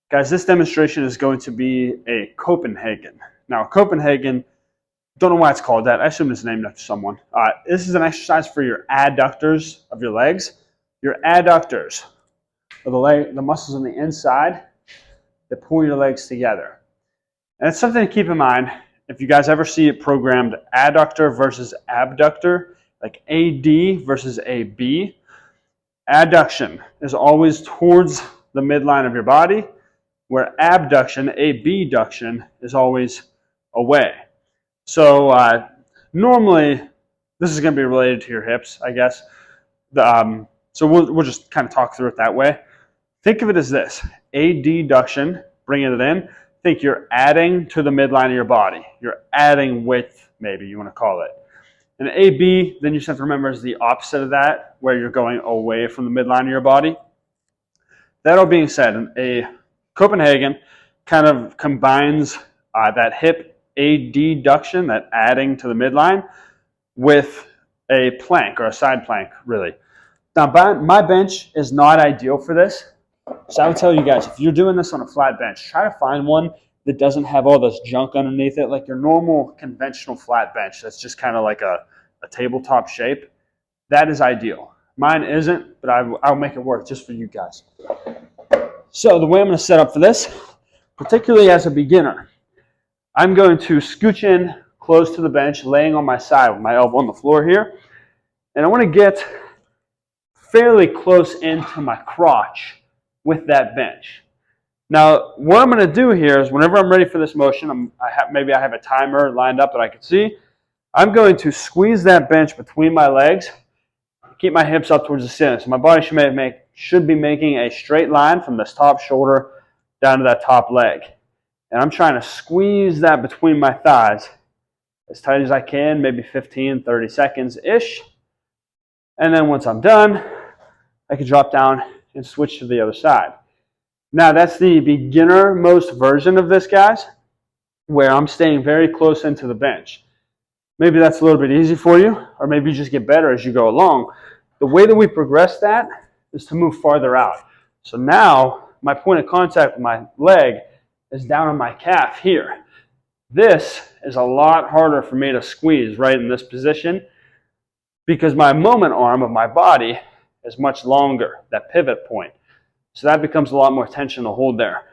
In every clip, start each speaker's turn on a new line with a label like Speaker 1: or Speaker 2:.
Speaker 1: Guys, this demonstration is going to be a Copenhagen. Now, Copenhagen, don't know why it's called that. I assume it's named after someone. This is an exercise for your adductors of your legs. Your adductors are the muscles on the inside that pull your legs together. And it's something to keep in mind if you guys ever see it programmed adductor versus abductor, like AD versus AB. Adduction is always towards the midline of your body, where abduction, abduction, is always away. So normally, this is going to be related to your hips, I guess. So we'll just kind of talk through it that way. Think of it as this: adduction, bringing it in. Think you're adding to the midline of your body. You're adding width, maybe you want to call it. And AB, then you just have to remember, is the opposite of that, where you're going away from the midline of your body. That all being said, a Copenhagen kind of combines that hip adduction, that adding to the midline, with a plank or a side plank, really. Now, my bench is not ideal for this. So I would tell you guys, if you're doing this on a flat bench, try to find one that doesn't have all this junk underneath it, like your normal conventional flat bench that's just kind of like a tabletop shape. That is ideal. Mine isn't, but I'll make it work just for you guys. So the way I'm going to set up for this, particularly as a beginner, I'm going to scooch in close to the bench, laying on my side with my elbow on the floor here. And I want to get fairly close into my crotch with that bench. Now, what I'm going to do here is whenever I'm ready for this motion, maybe I have a timer lined up that I can see. I'm going to squeeze that bench between my legs, keep my hips up towards the ceiling. So my body should be making a straight line from this top shoulder down to that top leg. And I'm trying to squeeze that between my thighs as tight as I can, maybe 15, 30 seconds-ish. And then once I'm done, I can drop down and switch to the other side. Now, that's the beginner-most version of this, guys, where I'm staying very close into the bench. Maybe that's a little bit easy for you, or maybe you just get better as you go along. The way that we progress that is to move farther out. So now, my point of contact with my leg is down on my calf here. This is a lot harder for me to squeeze right in this position because my moment arm of my body is much longer, that pivot point. So that becomes a lot more tension to hold there.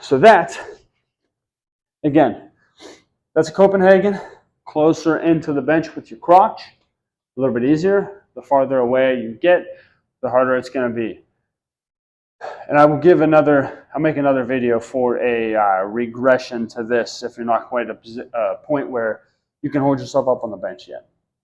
Speaker 1: So that, again, that's a Copenhagen, closer into the bench with your crotch, a little bit easier. The farther away you get, the harder it's going to be. And I will I'll make another video for a regression to this if you're not quite at a point where you can hold yourself up on the bench yet.